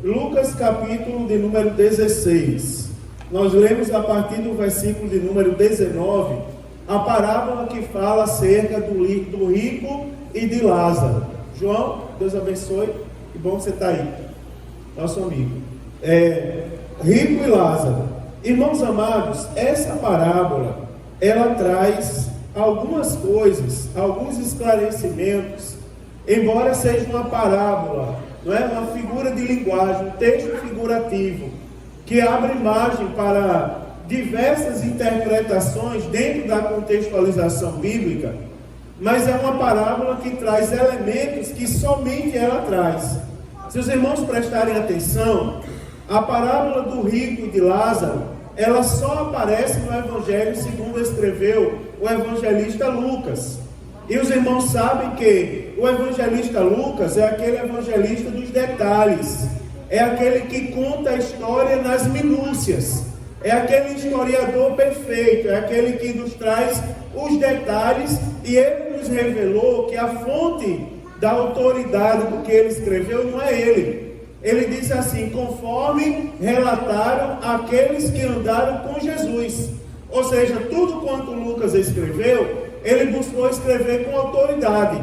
Lucas capítulo de número 16. Nós lemos a partir do versículo de número 19, a parábola que fala acerca do rico e de Lázaro. João, Deus abençoe, que bom que você está aí, nosso amigo. Rico e Lázaro. Irmãos amados, essa parábola, ela traz algumas coisas, alguns esclarecimentos, embora seja uma parábola, não é? Uma figura de linguagem, um texto figurativo, que abre margem para diversas interpretações dentro da contextualização bíblica, mas é uma parábola que traz elementos que somente ela traz. Se os irmãos prestarem atenção, a parábola do rico e de Lázaro, ela só aparece no Evangelho segundo escreveu o evangelista Lucas. E os irmãos sabem que o evangelista Lucas é aquele evangelista dos detalhes, é aquele que conta a história nas minúcias, é aquele historiador perfeito, é aquele que nos traz os detalhes, e ele nos revelou que a fonte da autoridade do que ele escreveu não é ele. Ele diz assim: conforme relataram aqueles que andaram com Jesus. Ou seja, tudo quanto Lucas escreveu, ele buscou escrever com autoridade.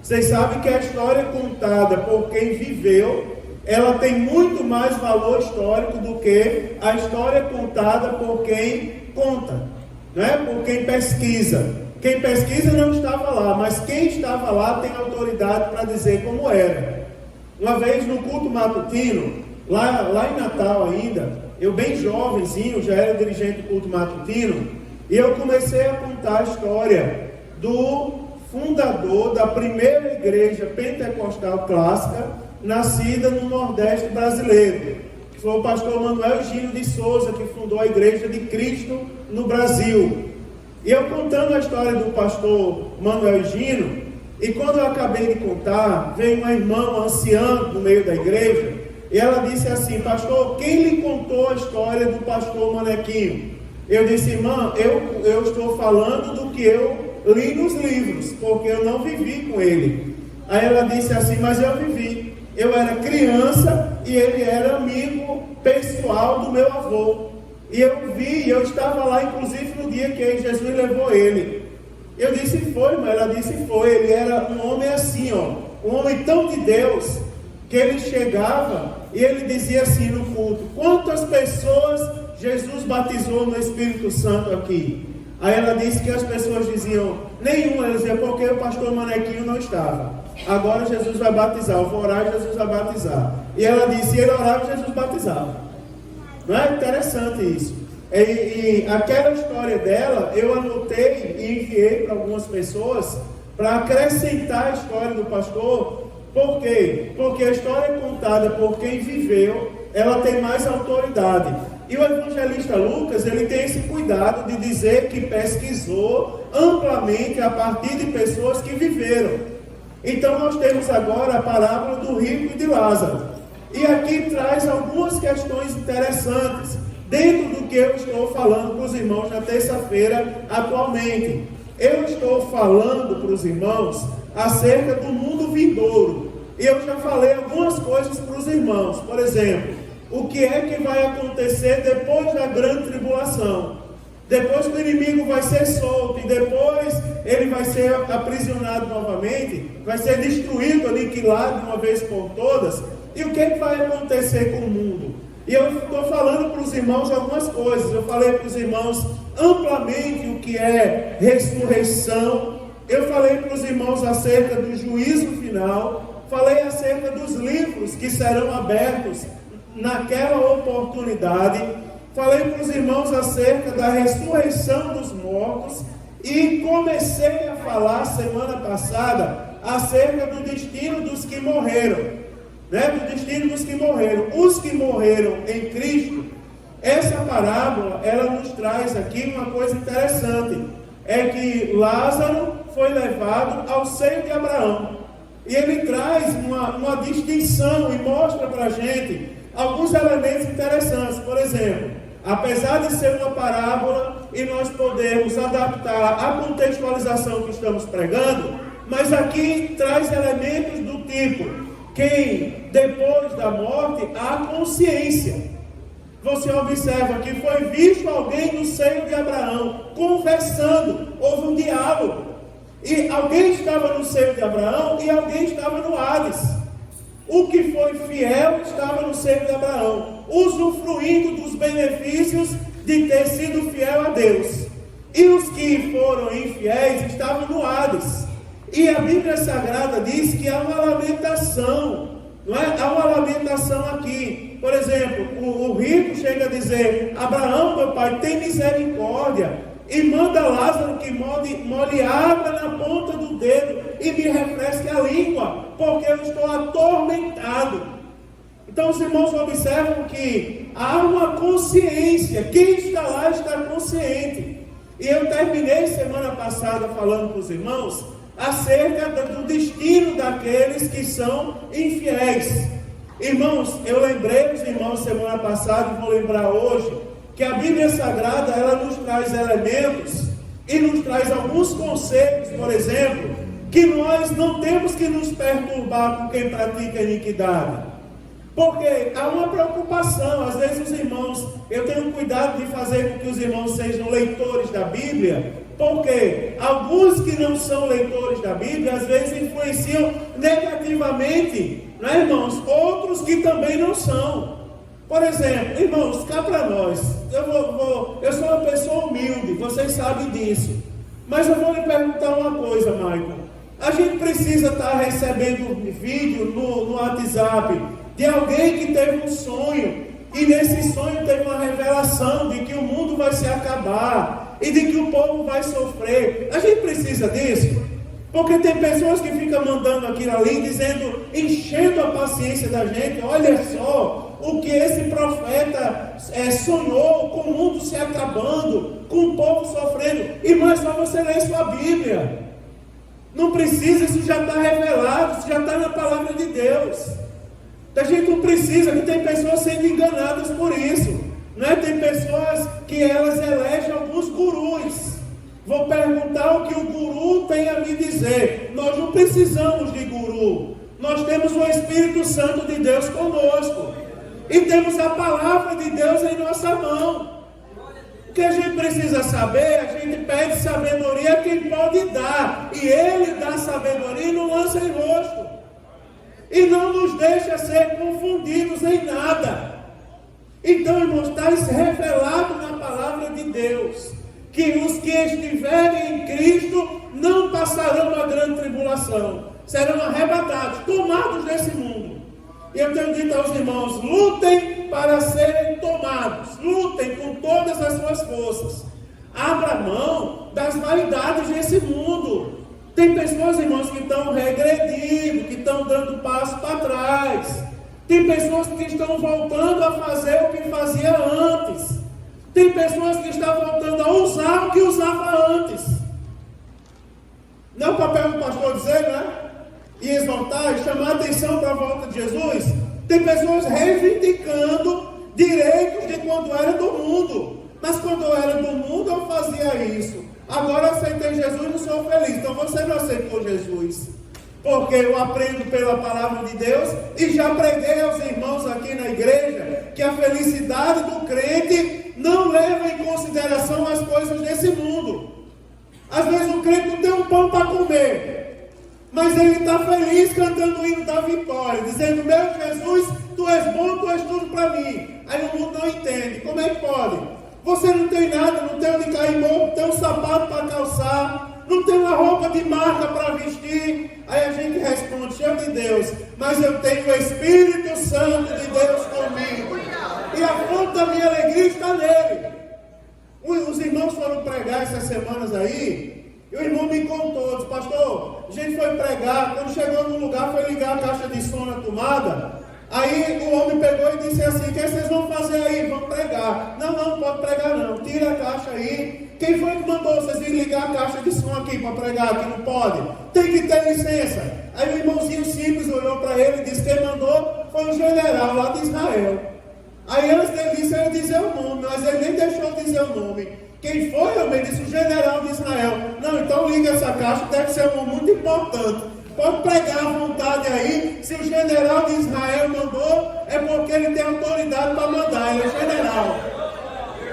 Vocês sabem que a história contada por quem viveu, ela tem muito mais valor histórico do que a história contada por quem conta, né? Por quem pesquisa. Quem pesquisa não estava lá, mas quem estava lá tem autoridade para dizer como era. Uma vez no culto matutino, lá em Natal ainda, eu bem jovenzinho, já era dirigente do culto matutino, e eu comecei a contar a história do fundador da primeira igreja pentecostal clássica, nascida no Nordeste brasileiro, que foi o pastor Manuel Gino de Souza, que fundou a Igreja de Cristo no Brasil. E eu contando a história do pastor Manuel Gino, e quando eu acabei de contar, veio uma irmã anciã no meio da igreja, e ela disse assim: pastor, quem lhe contou a história do pastor Manequinho? Eu disse: irmã, eu estou falando do que eu li nos livros, porque eu não vivi com ele. Aí ela disse assim: mas eu vivi, eu era criança e ele era amigo pessoal do meu avô, e eu vi, eu estava lá inclusive no dia que Jesus levou ele. Eu disse: foi, mas ela disse: foi. Ele era um homem assim, um homem tão de Deus, que ele chegava e ele dizia assim no culto: quantas pessoas Jesus batizou no Espírito Santo aqui? Aí ela disse que as pessoas diziam: nenhuma. Ela dizia: porque o pastor Manequinho não estava. Agora Jesus vai batizar, eu vou orar e Jesus vai batizar. E ela disse: ele orava e Jesus batizava. Não é interessante isso? E aquela história dela, eu anotei e enviei para algumas pessoas para acrescentar a história do pastor. Por quê? Porque a história contada por quem viveu, ela tem mais autoridade. E o evangelista Lucas, ele tem esse cuidado de dizer que pesquisou amplamente a partir de pessoas que viveram. Então nós temos agora a parábola do rico e de Lázaro. E aqui traz algumas questões interessantes dentro do que eu estou falando para os irmãos na terça-feira atualmente. Eu estou falando para os irmãos acerca do mundo vindouro. E eu já falei algumas coisas para os irmãos. Por exemplo, o que é que vai acontecer depois da grande tribulação? Depois que o inimigo vai ser solto e depois ele vai ser aprisionado novamente, vai ser destruído, aniquilado de uma vez por todas. E o que é que vai acontecer com o mundo? E eu estou falando para os irmãos algumas coisas. Eu falei para os irmãos amplamente o que é ressurreição. Eu falei para os irmãos acerca do juízo final. Falei acerca dos livros que serão abertos naquela oportunidade. Falei para os irmãos acerca da ressurreição dos mortos. E comecei a falar semana passada acerca do destino dos que morreram. Do destino dos que morreram. Os que morreram em Cristo. Essa parábola, ela nos traz aqui uma coisa interessante. É que Lázaro foi levado ao seio de Abraão. E ele traz uma distinção e mostra para a gente alguns elementos interessantes. Por exemplo, apesar de ser uma parábola e nós podemos adaptar a contextualização que estamos pregando, mas aqui traz elementos do tipo: quem depois da morte há consciência. Você observa que foi visto alguém no seio de Abraão, conversando, houve um diálogo. E alguém estava no seio de Abraão e alguém estava no Hades. O que foi fiel estava no seio de Abraão, usufruindo dos benefícios de ter sido fiel a Deus. E os que foram infiéis estavam no Hades. E a Bíblia Sagrada diz que há uma lamentação, não é? Há uma lamentação aqui. Por exemplo, o rico chega a dizer: Abraão, meu pai, tem misericórdia, e manda Lázaro que molhe água na ponta do dedo e me refresque a língua, porque eu estou atormentado. Então os irmãos observam que há uma consciência, quem está lá está consciente. E eu terminei semana passada falando para os irmãos acerca do destino daqueles que são infiéis. Irmãos, eu lembrei os irmãos semana passada e vou lembrar hoje, que a Bíblia Sagrada, ela nos traz elementos e nos traz alguns conceitos, por exemplo, que nós não temos que nos perturbar com quem pratica iniquidade. Porque há uma preocupação, às vezes os irmãos, eu tenho cuidado de fazer com que os irmãos sejam leitores da Bíblia, porque alguns que não são leitores da Bíblia, às vezes influenciam negativamente, não é, irmãos? Outros que também não são. Por exemplo, irmãos, cá para nós, eu sou uma pessoa humilde, vocês sabem disso, mas eu vou lhe perguntar uma coisa, Michael. A gente precisa estar recebendo vídeo no WhatsApp de alguém que teve um sonho, e nesse sonho teve uma revelação de que o mundo vai se acabar, e de que o povo vai sofrer. A gente precisa disso? Porque tem pessoas que ficam mandando aquilo ali, dizendo, enchendo a paciência da gente: olha só o que esse profeta sonhou, com o mundo se acabando, com o povo sofrendo. Irmão, é só você ler sua Bíblia. Não precisa, isso já está revelado, isso já está na palavra de Deus. A gente não precisa, que tem pessoas sendo enganadas por isso. Não é? Tem pessoas que elas elegem alguns gurus. Vou perguntar o que o guru tem a me dizer. Nós não precisamos de guru. Nós temos o Espírito Santo de Deus conosco. E temos a palavra de Deus em nossa mão. O que a gente precisa saber, a gente pede sabedoria a quem pode dar. E Ele dá sabedoria e não lança em rosto. E não nos deixa ser confundidos em nada. Então, irmãos, está revelado na palavra de Deus que os que estiverem em Cristo não passarão a grande tribulação, serão arrebatados, tomados desse mundo. E eu tenho dito aos irmãos: lutem para serem tomados, lutem com todas as suas forças, abra mão das vaidades desse mundo. Tem pessoas, irmãos, que estão regredindo, que estão dando passo para trás. Tem pessoas que estão voltando a fazer o que fazia antes. Tem pessoas que estão voltando a usar o que usava antes. Não é o papel do pastor dizer, né? E exaltar e chamar a atenção para a volta de Jesus. Tem pessoas reivindicando direitos de quando era do mundo. Mas quando eu era do mundo eu fazia isso. Agora aceitei Jesus e não sou feliz. Então você não aceitou Jesus. Porque eu aprendo pela palavra de Deus e já preguei aos irmãos aqui na igreja que a felicidade do crente não leva em consideração as coisas desse mundo. Às vezes o crente não tem um pão para comer, mas ele está feliz cantando o hino da vitória, dizendo: meu Jesus, tu és bom, tu és tudo para mim. Aí o mundo não entende. Como é que pode? Você não tem nada, não tem onde cair morto, não tem um sapato para calçar, não tem uma roupa de marca para vestir. Aí a gente responde: cheio de Deus, mas eu tenho o Espírito Santo de Deus comigo, e a fonte da minha alegria está nele. Os irmãos foram pregar essas semanas aí, e o irmão me contou, disse: pastor, a gente foi pregar, quando chegou no lugar foi ligar a caixa de som na tomada. Aí o homem pegou e disse assim: o que vocês vão fazer aí? Vamos pregar. Não pode pregar não, tira a caixa aí. Quem foi que mandou vocês irem ligar a caixa de som aqui para pregar? Que não pode, tem que ter licença. Aí o irmãozinho simples olhou para ele e disse: quem mandou foi um general lá de Israel. Aí antes dele disse ele dizer o nome, mas ele nem deixou dizer o nome. Quem foi, homem? Disse: o general de Israel. Não, então liga essa caixa, deve ser um muito importante. Pode pregar à vontade aí. Se o general de Israel mandou, é porque ele tem autoridade para mandar. Ele é general.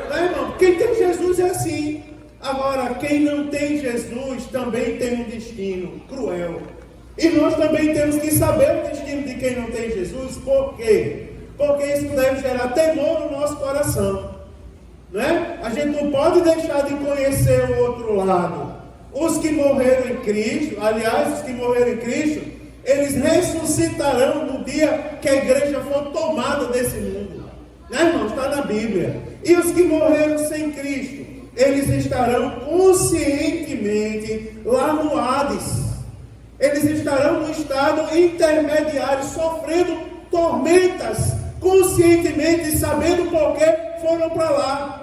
Não é, irmão? Quem tem Jesus é assim. Agora, quem não tem Jesus também tem um destino cruel. E nós também temos que saber o destino de quem não tem Jesus. Por quê? Porque isso deve gerar temor no nosso coração. Né? A gente não pode deixar de conhecer o outro lado. Os que morreram em Cristo, aliás, os que morreram em Cristo, eles ressuscitarão no dia que a igreja for tomada desse mundo. Né, irmão? Está na Bíblia. E os que morreram sem Cristo, eles estarão conscientemente lá no Hades. Eles estarão no estado intermediário, sofrendo tormentas, conscientemente, sabendo por que foram para lá.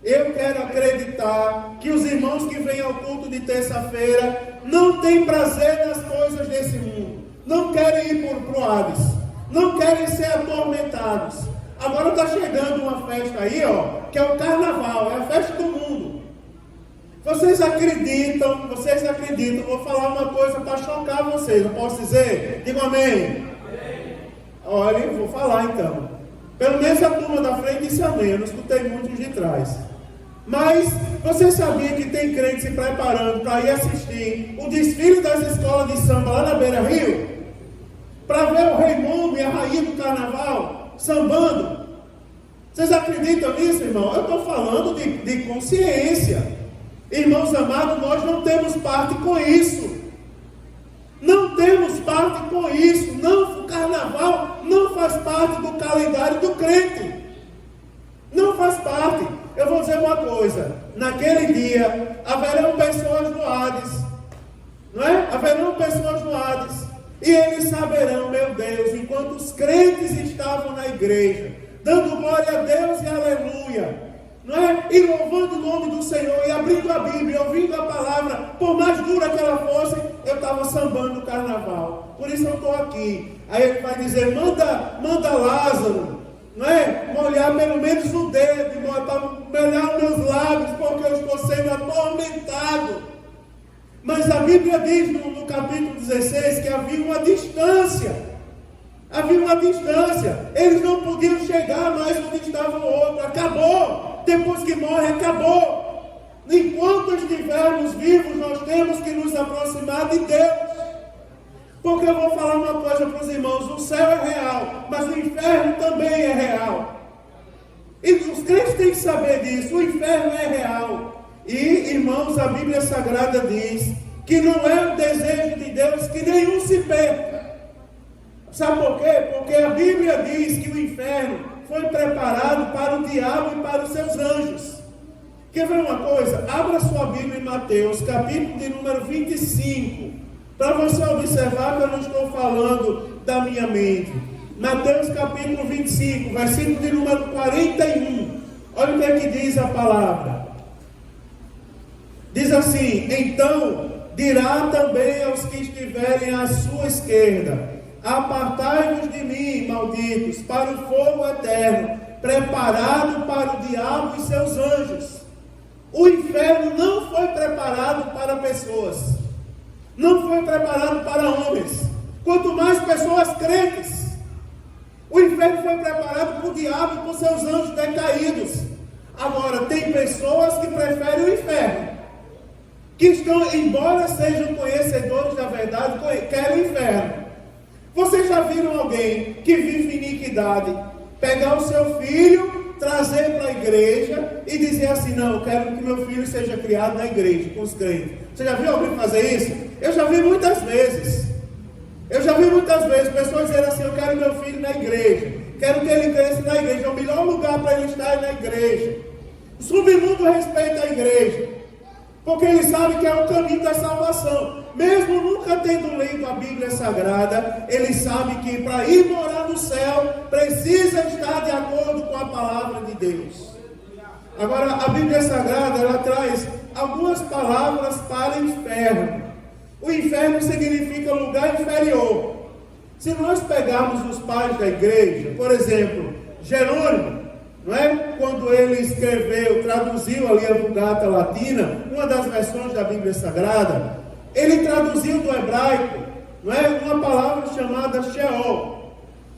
Eu quero acreditar que os irmãos que vêm ao culto de terça-feira não têm prazer nas coisas desse mundo, não querem ir para o Hades, não querem ser atormentados. Agora está chegando uma festa aí, que é o carnaval, é a festa do mundo. Vocês acreditam, vou falar uma coisa para chocar vocês, eu posso dizer? Digo amém. Olha, eu vou falar então. Pelo menos a turma da frente disse amém, eu não escutei muitos de trás. Mas você sabia que tem crente se preparando para ir assistir o desfile das escolas de samba lá na Beira Rio? Para ver o Raimundo e a rainha do carnaval sambando? Vocês acreditam nisso, irmão? Eu estou falando de consciência. Irmãos amados, nós não temos parte com isso. Não temos parte com isso. Não, o carnaval não faz parte do calendário do crente. Não faz parte. Eu vou dizer uma coisa. Naquele dia, haverão pessoas no Hades. Não é? Haverão pessoas no Hades. E eles saberão, meu Deus, enquanto os crentes estavam na igreja, dando glória a Deus e aleluia, não é? E louvando o nome do Senhor, e abrindo a Bíblia, ouvindo a palavra, por mais dura que ela fosse, eu estava sambando o carnaval. Por isso eu estou aqui. Aí ele vai dizer, manda Lázaro, não é? Molhar pelo menos o dedo, para molhar os meus lábios, porque eu estou sendo atormentado. Mas a Bíblia diz no capítulo 16 que havia uma distância. Havia uma distância. Eles não podiam chegar mais onde estava o outro. Acabou. Depois que morre, acabou. Enquanto estivermos vivos, nós temos que nos aproximar de Deus. Porque eu vou falar uma coisa para os irmãos. O céu é real, mas o inferno também é real. E os crentes têm que saber disso. O inferno é real. E, irmãos, a Bíblia Sagrada diz que não é o desejo de Deus que nenhum se perca. Sabe por quê? Porque a Bíblia diz que o inferno foi preparado para o diabo e para os seus anjos. Quer ver uma coisa? Abra sua Bíblia em Mateus, capítulo de número 25, para você observar que eu não estou falando da minha mente. Mateus capítulo 25, versículo de número 41. Olha o que é que diz a palavra. Diz assim, então dirá também aos que estiverem à sua esquerda, apartai-vos de mim, malditos, para o fogo eterno, preparado para o diabo e seus anjos. O inferno não foi preparado para pessoas, não foi preparado para homens, quanto mais pessoas crentes. O inferno foi preparado para o diabo e para os seus anjos decaídos. Agora, tem pessoas que preferem o inferno, que estão, embora sejam conhecedores da verdade, querem o inferno. Vocês já viram alguém que vive iniquidade pegar o seu filho, trazer para a igreja e dizer assim, não, eu quero que meu filho seja criado na igreja, com os crentes? Você já viu alguém fazer isso? Eu já vi muitas vezes. Pessoas dizendo assim, eu quero meu filho na igreja, quero que ele cresça na igreja, o melhor lugar para ele estar é na igreja. O submundo respeita a igreja, porque ele sabe que é o caminho da salvação. Mesmo nunca tendo lido a Bíblia Sagrada, ele sabe que para ir morar no céu, precisa estar de acordo com a palavra de Deus. Agora, a Bíblia Sagrada, ela traz algumas palavras para o inferno. O inferno significa lugar inferior. Se nós pegarmos os pais da igreja, por exemplo, Jerônimo, não é? Quando ele escreveu, traduziu ali a Vulgata Latina, uma das versões da Bíblia Sagrada, ele traduziu do hebraico, não é, uma palavra chamada Sheol.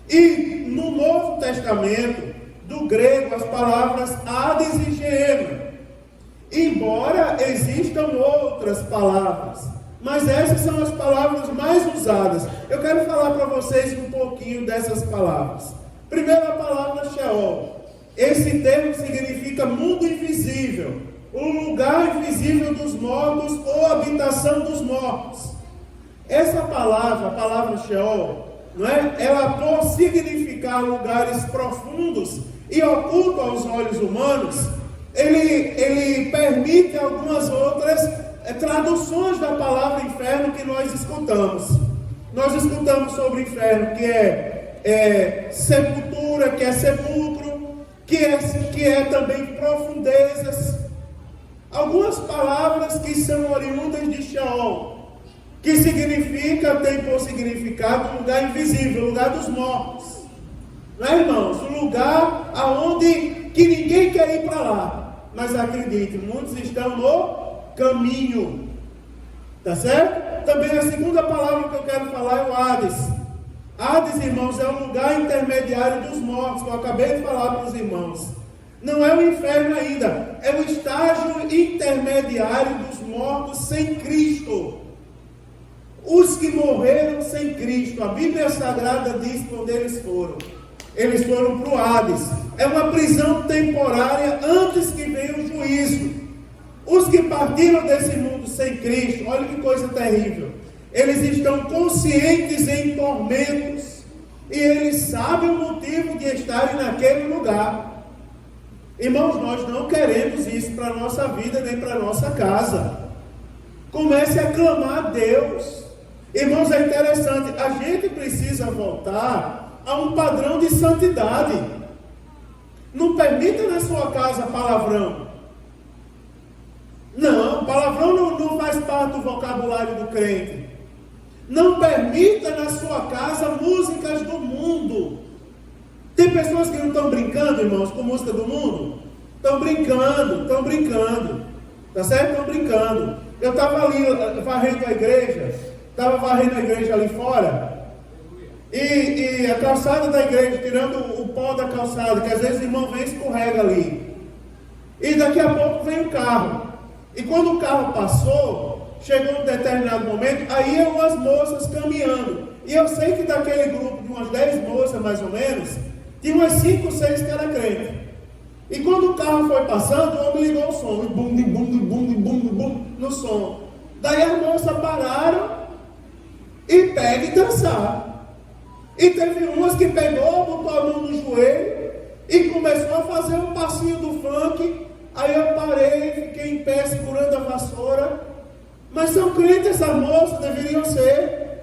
E no Novo Testamento, do grego, as palavras Hades e Gehenna. Embora existam outras palavras, mas essas são as palavras mais usadas. Eu quero falar para vocês um pouquinho dessas palavras. Primeiro, a palavra Sheol. Esse termo significa mundo invisível, o lugar invisível dos mortos ou habitação dos mortos. Essa palavra, a palavra Sheol, não é? Ela, por significar lugares profundos e ocultos aos olhos humanos, ele permite algumas outras traduções da palavra inferno que nós escutamos. Nós escutamos sobre o inferno, que é sepultura, que é sepulcro, que é também profundezas. Algumas palavras que são oriundas de Sheol, que significa, tem por significado lugar invisível, lugar dos mortos. Não é, irmãos? Um lugar aonde que ninguém quer ir para lá. Mas acredite, muitos estão no caminho. Tá certo? Também a segunda palavra que eu quero falar é o Hades. Hades, irmãos, é o lugar intermediário dos mortos, que eu acabei de falar para os irmãos. Não é o inferno ainda, é o estágio intermediário dos mortos sem Cristo. Os que morreram sem Cristo. A Bíblia Sagrada diz que onde eles foram. Eles foram para o Hades. É uma prisão temporária antes que venha o juízo. Os que partiram desse mundo sem Cristo, olha que coisa terrível. Eles estão conscientes em tormentos. E eles sabem o motivo de estarem naquele lugar. Irmãos, nós não queremos isso para a nossa vida, nem para a nossa casa. Comece a clamar a Deus. Irmãos, é interessante, a gente precisa voltar a um padrão de santidade. Não permita na sua casa palavrão. Não, palavrão não faz parte do vocabulário do crente. Não permita na sua casa músicas do mundo. Tem pessoas que não estão brincando, irmãos, com música do mundo? Estão brincando. Tá certo? Estão brincando. Eu estava ali varrendo a igreja ali fora. E a calçada da igreja, tirando o pó da calçada, que às vezes o irmão vem e escorrega ali. E daqui a pouco vem o carro. E quando o carro passou, chegou um determinado momento, aí iam as moças caminhando. E eu sei que daquele grupo de umas 10 moças, mais ou menos, tinha umas 5 ou 6 que eram crentes. E quando o carro foi passando, o homem ligou o som. Bum, no som. Daí as moças pararam e pegam e dançaram. E teve umas que pegou, botou a mão no joelho e começou a fazer um passinho do funk. Aí eu parei, fiquei em pé segurando a vassoura. Mas são crentes essas moças, deveriam ser.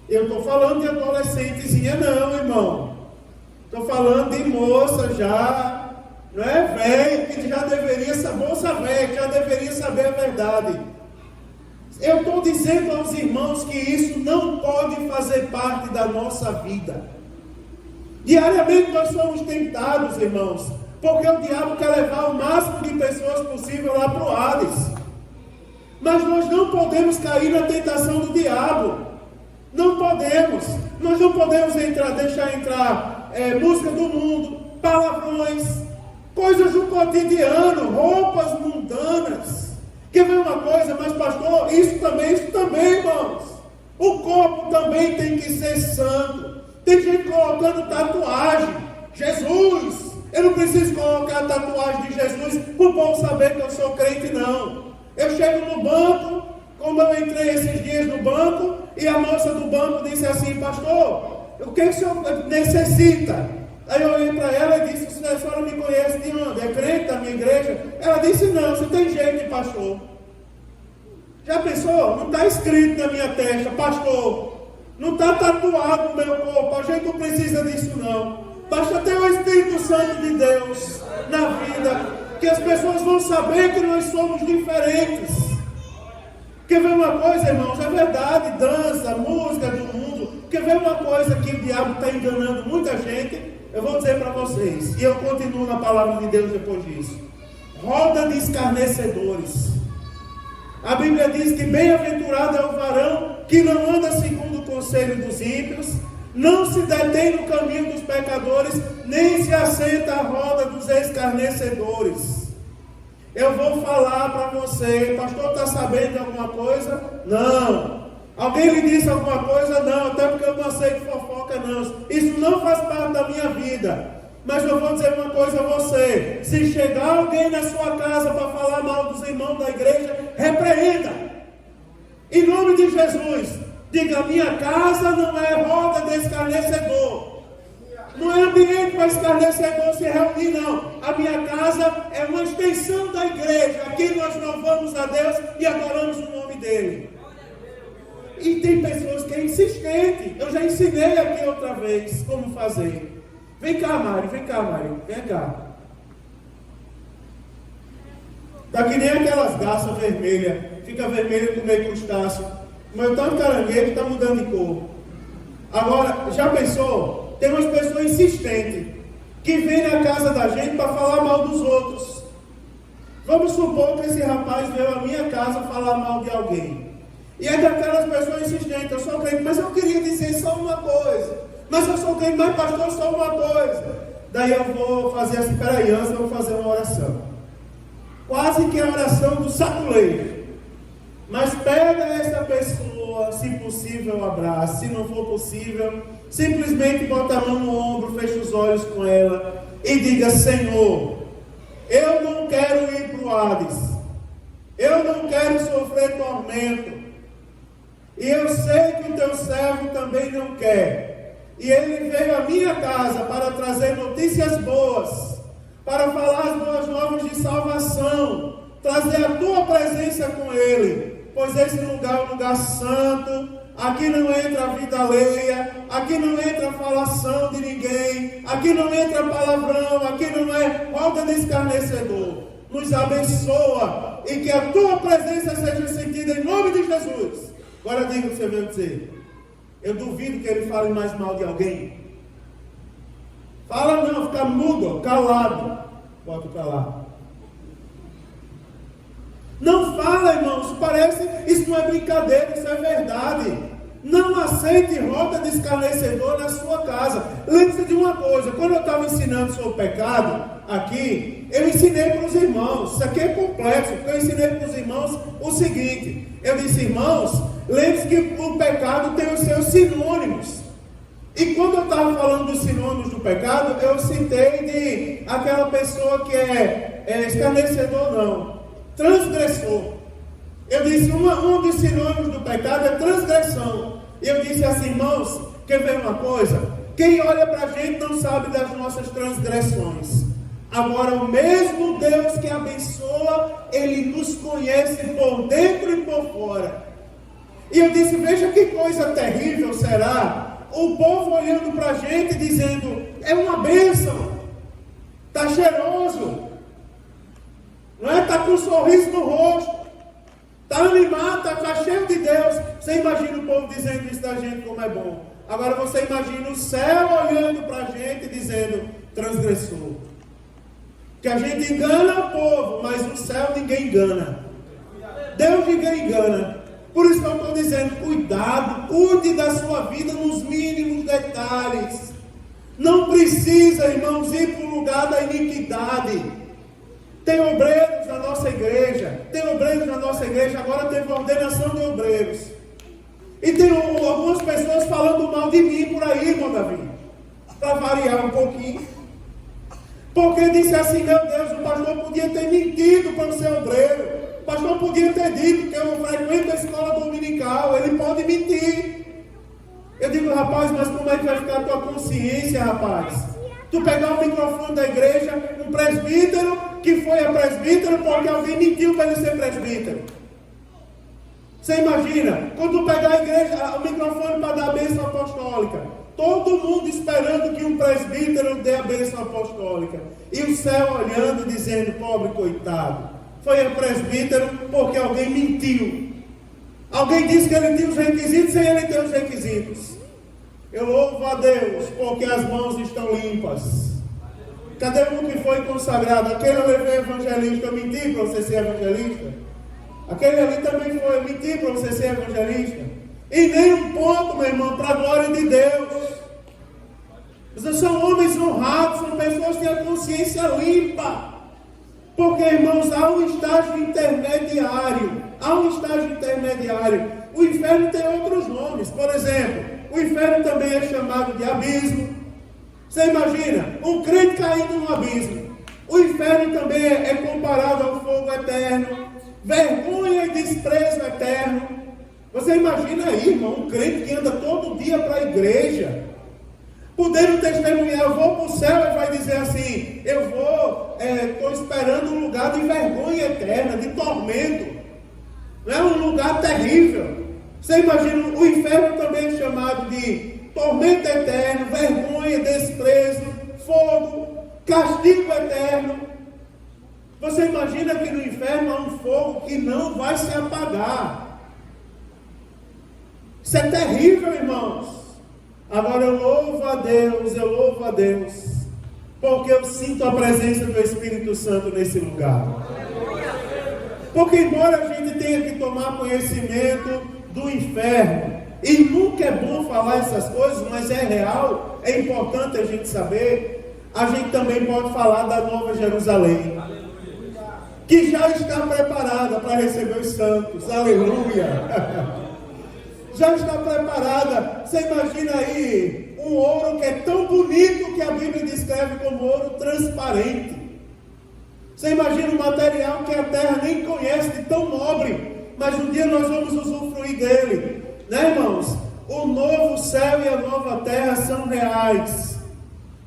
Eu estou falando de adolescentezinha não, irmão. Estou falando de moça já, não é velha, que já deveria saber, moça velha, que já deveria saber a verdade. Eu estou dizendo aos irmãos que isso não pode fazer parte da nossa vida. Diariamente nós somos tentados, irmãos, porque o diabo quer levar o máximo de pessoas possível lá para o Hades. Mas nós não podemos cair na tentação do diabo. Não podemos. Nós não podemos deixar entrar música do mundo, palavrões, coisas do cotidiano, roupas mundanas. Quer ver uma coisa, mas pastor, isso também, irmãos. O corpo também tem que ser santo. Tem gente colocando tatuagem. Jesus, eu não preciso colocar a tatuagem de Jesus para o povo saber que eu sou crente, não. Eu chego no banco, como eu entrei esses dias no banco, e a moça do banco disse assim: pastor, o que o senhor necessita? Aí eu olhei para ela e disse: a senhora me conhece de onde? É crente da minha igreja? Ela disse: não, você tem jeito de pastor. Já pensou? Não está escrito na minha testa, pastor. Não está tatuado no meu corpo. A gente não precisa disso não. Basta ter o Espírito Santo de Deus na vida, que as pessoas vão saber que nós somos diferentes. Quer ver uma coisa, irmãos? É verdade, dança, música do mundo. Quer ver uma coisa que o diabo está enganando muita gente? Eu vou dizer para vocês, e eu continuo na palavra de Deus depois disso. Roda de escarnecedores. A Bíblia diz que bem-aventurado é o varão que não anda segundo o conselho dos ímpios, não se detém no caminho dos pecadores, nem se assenta à roda dos escarnecedores. Eu vou falar para você, pastor, está sabendo de alguma coisa? Não. Alguém lhe disse alguma coisa? Não, até porque eu não aceito fofoca, não. Isso não faz parte da minha vida. Mas eu vou dizer uma coisa a você: se chegar alguém na sua casa para falar mal dos irmãos da igreja, repreenda. Em nome de Jesus, diga: minha casa não é roda de escarnecedor. Não é ambiente para escarnecedor se reunir, não. A minha casa é uma extensão da igreja. Aqui nós louvamos a Deus e adoramos o nome dele. E tem pessoas que é insistente. Eu já ensinei aqui outra vez como fazer. Vem cá, Mari, vem cá. Tá que nem aquelas garças vermelhas. Fica vermelha com meio crustáceo. Mas tanto caranguejo está mudando de cor. Agora, já pensou? Tem umas pessoas insistentes que vêm na casa da gente para falar mal dos outros. Vamos supor que esse rapaz veio à minha casa falar mal de alguém. E é daquelas pessoas insistentes: eu sou crente, mas eu queria dizer só uma coisa. Mas eu sou crente, mas pastor, só uma coisa. Daí eu vou fazer assim: peraí, antes eu vou fazer uma oração. Quase que a oração do saculeiro. Mas pega essa pessoa, se possível, abraça. Se não for possível, simplesmente bota a mão no ombro, fecha os olhos com ela e diga: Senhor, eu não quero ir para o Hades. Eu não quero sofrer tormento. E eu sei que o teu servo também não quer. E ele veio à minha casa para trazer notícias boas, para falar as boas novas de salvação, trazer a tua presença com ele. Pois esse lugar é um lugar santo. Aqui não entra a vida alheia, aqui não entra a falação de ninguém, aqui não entra palavrão, aqui não é roda de escarnecedor. Nos abençoa e que a tua presença seja sentida em nome de Jesus. Agora diga o que você veio dizer. Eu duvido que ele fale mais mal de alguém. Fala não, fica mudo, calado. Bota para lá. Não fala, irmãos, isso não é brincadeira, isso é verdade. Não aceite roda de escarnecedor na sua casa. Lembre-se de uma coisa: quando eu estava ensinando sobre o pecado aqui, eu ensinei para os irmãos. Isso aqui é complexo, porque eu ensinei para os irmãos o seguinte: eu disse, irmãos, lembre-se que o pecado tem os seus sinônimos. E quando eu estava falando dos sinônimos do pecado, eu citei de aquela pessoa que é escarnecedor, não, transgressor. Eu disse, um dos sinônimos do pecado é transgressão. E eu disse assim, irmãos, quer ver uma coisa? Quem olha para a gente não sabe das nossas transgressões. Agora, o mesmo Deus que abençoa, Ele nos conhece por dentro e por fora. E eu disse, veja que coisa terrível será o povo olhando para a gente dizendo, é uma bênção, está cheiroso, não é? Está com um sorriso no rosto, está animado, está cheio de Deus. Você imagina o povo dizendo isso da gente, como é bom. Agora você imagina o céu olhando para a gente dizendo, transgressor. Que a gente engana o povo, mas no céu ninguém engana. Deus ninguém engana. Por isso que eu estou dizendo, cuidado, cuide da sua vida nos mínimos detalhes. Não precisa, irmãos, ir para o lugar da iniquidade. Tem obreiros na nossa igreja, agora teve ordenação de obreiros. E tem algumas pessoas falando mal de mim por aí, irmão Davi, para variar um pouquinho. Porque disse assim, meu Deus, o pastor podia ter mentido para o seu obreiro. O pastor podia ter dito que eu frequento a escola dominical. Ele pode mentir. Eu digo, rapaz, mas como é que vai ficar a tua consciência, rapaz? Tu pegar o microfone da igreja, um presbítero que foi a presbítero porque alguém mentiu para ele ser presbítero. Você imagina, quando tu pegar a igreja, o microfone para dar a bênção apostólica, todo mundo esperando que um presbítero dê a bênção apostólica, e o céu olhando, dizendo, pobre coitado, foi a presbítero porque alguém mentiu. Alguém disse que ele tinha os requisitos sem ele ter os requisitos. Eu louvo a Deus porque as mãos estão limpas. Cadê um que foi consagrado? Aquele eu levei evangelista, eu menti para você ser evangelista? Aquele ali também foi mentir para você ser evangelista. Em nenhum ponto, meu irmão, para a glória de Deus. Vocês são homens honrados, são pessoas que têm a consciência limpa. Porque, irmãos, há um estágio intermediário. Há um estágio intermediário. O inferno tem outros nomes. Por exemplo, o inferno também é chamado de abismo. Você imagina, um crente caindo no abismo. O inferno também é comparado ao fogo eterno. Vergonha e desprezo eterno. Você imagina aí, irmão, um crente que anda todo dia para a igreja, podendo testemunhar, eu vou para o céu, e vai dizer assim, estou esperando um lugar de vergonha eterna, de tormento. Não é um lugar terrível. Você imagina, o inferno também é chamado de tormento eterno, vergonha, desprezo, fogo, castigo eterno. Você imagina que no inferno há um fogo que não vai se apagar. Isso é terrível, irmãos. Agora eu louvo a Deus, porque eu sinto a presença do Espírito Santo nesse lugar. Porque embora a gente tenha que tomar conhecimento do inferno, e nunca é bom falar essas coisas, mas é real, é importante a gente saber, a gente também pode falar da Nova Jerusalém, que já está preparada para receber os santos, aleluia! Já está preparada. Você imagina aí um ouro que é tão bonito que a Bíblia descreve como ouro transparente. Você imagina um material que a terra nem conhece, de tão nobre, mas um dia nós vamos usufruir dele, né, irmãos? O novo céu e a nova terra são reais.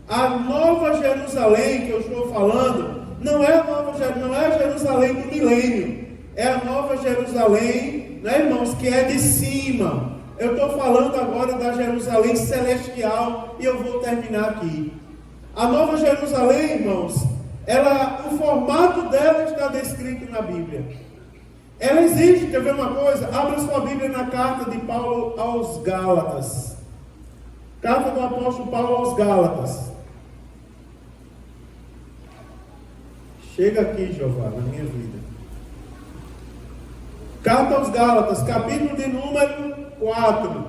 A Nova Jerusalém que eu estou falando não é a Jerusalém do milênio, é a Nova Jerusalém, né, irmãos, que é de cima. Eu estou falando agora da Jerusalém celestial e eu vou terminar aqui. A Nova Jerusalém, irmãos, o formato dela está descrito na Bíblia. Ela existe, quer ver uma coisa? Abra sua Bíblia na carta de Paulo aos Gálatas. Carta do apóstolo Paulo aos Gálatas. Chega aqui, Jeová, na minha vida. Carta aos Gálatas, capítulo de número 4,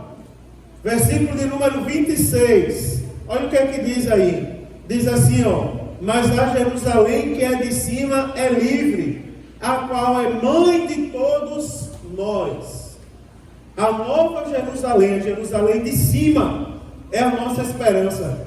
versículo de número 26. Olha o que é que diz aí. Diz assim, mas a Jerusalém que é de cima é livre, a qual é mãe de todos nós. A Nova Jerusalém, a Jerusalém de cima, é a nossa esperança.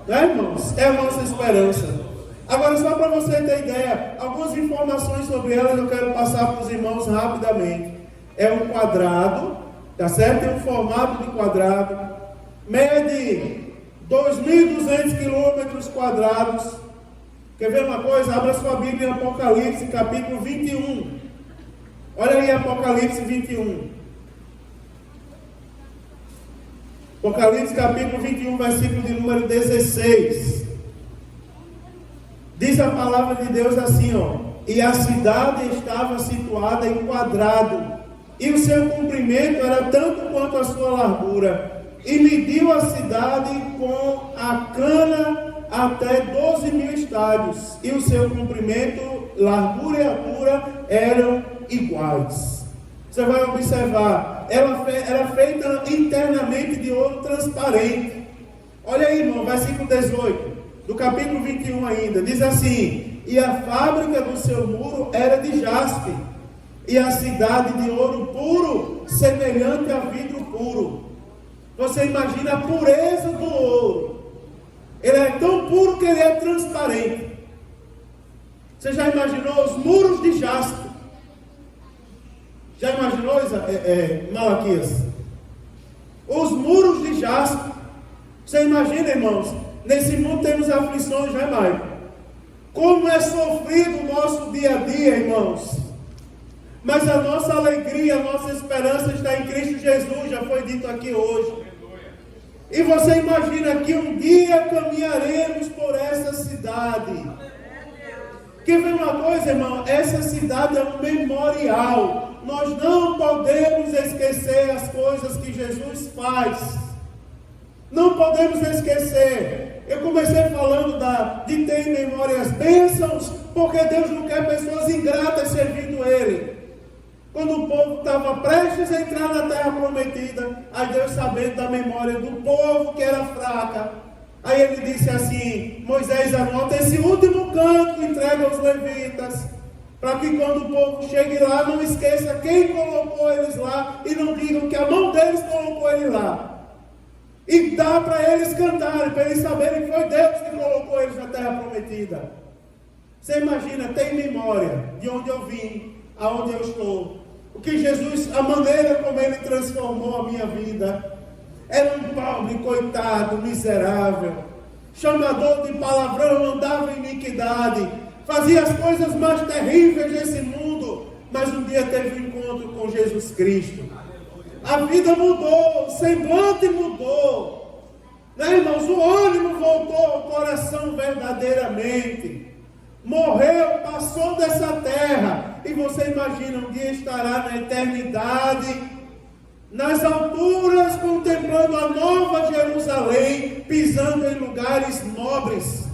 Né, irmãos? É a nossa esperança. Agora, só para você ter ideia, algumas informações sobre ela eu quero passar para os irmãos rapidamente. É um quadrado, tá certo? Tem um formato de quadrado, mede 2.200 quilômetros quadrados. Quer ver uma coisa? Abra sua Bíblia em Apocalipse, capítulo 21. Olha aí Apocalipse 21. Apocalipse, capítulo 21, versículo de número 16. Diz a palavra de Deus assim, e a cidade estava situada em quadrado, e o seu comprimento era tanto quanto a sua largura, e mediu a cidade com a cana até 12.000 estádios, e o seu comprimento, largura e altura eram iguais. Você vai observar, ela era feita internamente de ouro transparente. Olha aí, irmão, versículo 18. Do capítulo 21 ainda, diz assim, e a fábrica do seu muro era de jaspe, e a cidade de ouro puro, semelhante a vidro puro. Você imagina a pureza do ouro. Ele é tão puro que ele é transparente. Você já imaginou os muros de jaspe? Já imaginou, Malaquias? Os muros de jaspe. Você imagina, irmãos? Nesse mundo temos aflições, né, Maicon? Como é sofrido o nosso dia a dia, irmãos. Mas a nossa alegria, a nossa esperança está em Cristo Jesus, já foi dito aqui hoje. E você imagina que um dia caminharemos por essa cidade. Quer ver uma coisa, irmão? Essa cidade é um memorial. Nós não podemos esquecer as coisas que Jesus faz. Não podemos esquecer. Eu comecei falando de ter em memória as bênçãos, porque Deus não quer pessoas ingratas servindo Ele. Quando o povo estava prestes a entrar na terra prometida, aí Deus, sabendo da memória do povo que era fraca, aí ele disse assim: Moisés, anota esse último canto que entrega aos levitas, para que quando o povo chegue lá, não esqueça quem colocou eles lá, e não digam que a mão deles colocou ele lá. E dá para eles cantarem, para eles saberem que foi Deus que colocou eles na terra prometida. Você imagina, tem memória de onde eu vim, aonde eu estou. O que Jesus, a maneira como Ele transformou a minha vida. Era um pobre, coitado, miserável, chamador de palavrão, andava em iniquidade, fazia as coisas mais terríveis desse mundo, mas um dia teve um encontro com Jesus Cristo. A vida mudou, o semblante mudou, né, irmãos? O ânimo voltou ao coração verdadeiramente. Morreu, passou dessa terra, e você imagina, um dia estará na eternidade, nas alturas, contemplando a nova Jerusalém, pisando em lugares nobres.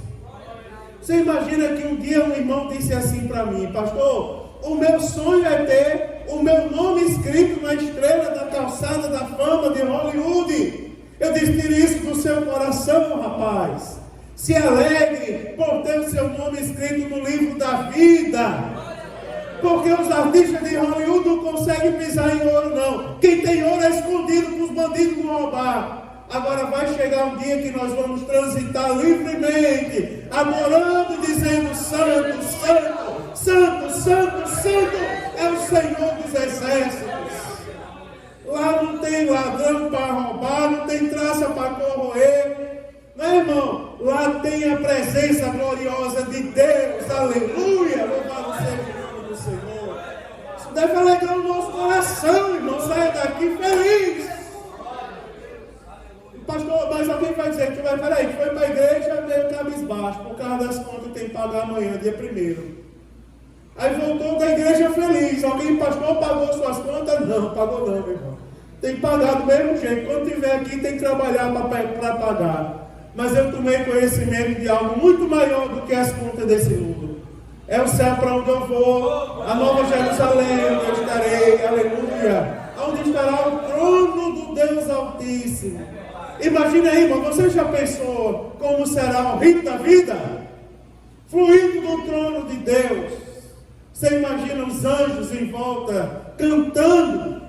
Você imagina que um dia um irmão disse assim para mim: pastor, o meu sonho é ter o meu nome escrito na estrela da calçada da fama de Hollywood. Eu disse: tire isso do seu coração, rapaz. Se alegre por ter o seu nome escrito no livro da vida. Porque os artistas de Hollywood não conseguem pisar em ouro, não. Quem tem ouro é escondido para os bandidos não roubar. Agora vai chegar um dia que nós vamos transitar livremente, adorando, dizendo: Santo, Santo, Santo, Santo, Santo é o Senhor dos Exércitos. Lá não tem ladrão para roubar, não tem traça para corroer. Meu irmão, lá tem a presença gloriosa de Deus. Aleluia, louvado seja o nome do Senhor. Isso deve alegrar o nosso coração, irmão. Saia daqui feliz. Pastor, mas alguém vai dizer que peraí, que foi para a igreja meio cabisbaixo, por causa das contas que tem que pagar amanhã, dia 1º. Aí voltou da igreja feliz. Alguém, pastor, pagou suas contas? Não, pagou não, meu irmão. Tem que pagar do mesmo jeito. Quando estiver aqui, tem que trabalhar para pagar. Mas eu tomei conhecimento de algo muito maior do que as contas desse mundo. É o céu para onde eu vou, a nova Jerusalém, onde eu estarei, aleluia. Onde estará o trono do Deus Altíssimo. Imagina aí, irmão, você já pensou como será o rio da vida? Fluindo do trono de Deus. Você imagina os anjos em volta, cantando.